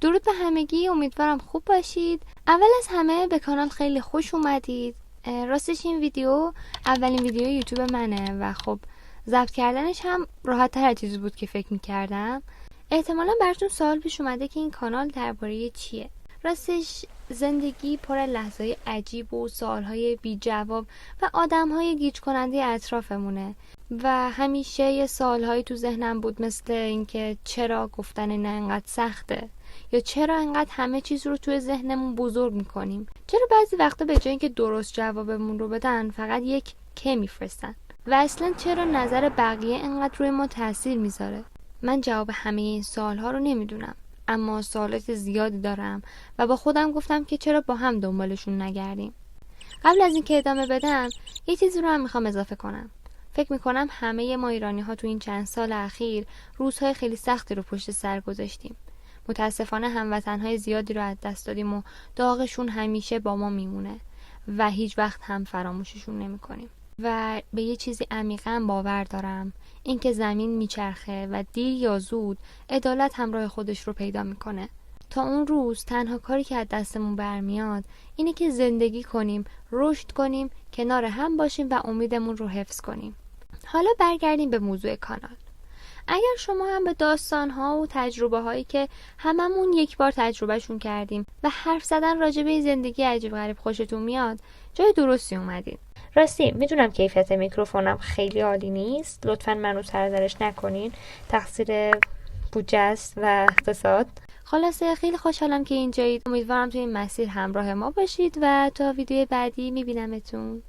درود به همگی، امیدوارم خوب باشید. اول از همه به کانال خیلی خوش اومدید. راستش این ویدیو اولین ویدیو یوتیوب منه و خب ضبط کردنش هم راحت تر از چیزی بود که فکر میکردم. احتمالا براتون سوال پیش اومده که این کانال درباره چیه. راستش زندگی پر از لحظه‌های عجیب و سوال‌های بی جواب و آدم‌های گیج کننده اطرافمونه و همیشه یه سوال‌هایی تو ذهنم بود، مثل اینکه چرا گفتن نه انقدر سخته، یا چرا انقدر همه چیز رو توی ذهنمون بزرگ میکنیم، چرا بعضی وقتا به جای اینکه درست جوابمون رو بدن فقط یک که میفرستن، و اصلا چرا نظر بقیه انقدر روی ما تاثیر میذاره. من جواب همه این سوال‌ها رو نمیدونم، اما سوالات زیادی دارم و با خودم گفتم که چرا با هم دنبالشون نگردیم. قبل از اینکه ادامه بدم یه چیزی رو هم میخوام اضافه کنم. فکر میکنم همه ما ایرانی ها تو این چند سال اخیر روزهای خیلی سختی رو پشت سر گذاشتیم. متاسفانه هموطنهای زیادی رو از دست دادیم و داغشون همیشه با ما میمونه و هیچ وقت هم فراموششون نمیکنیم. و به یه چیزی عمیقاً باور دارم، اینکه زمین میچرخه و دیر یا زود عدالت همراه خودش رو پیدا میکنه. تا اون روز تنها کاری که از دستمون برمیاد اینه که زندگی کنیم، رشد کنیم، کنار هم باشیم و امیدمون رو حفظ کنیم. حالا برگردیم به موضوع کانال. اگر شما هم به داستان‌ها و تجربه هایی که هممون یک بار تجربهشون کردیم و حرف زدن راجع به زندگی عجیب غریب خوشتون میاد، جای درستی اومدین. راستی میدونم کیفیت میکروفونم خیلی عالی نیست، لطفاً منو سرزنش نکنین، تقصیر بودجه است و اقتصاد. خلاصه خیلی خوشحالم که اینجایید. امیدوارم توی این مسیر همراه ما باشید و تا ویدیو بعدی میبینمتون.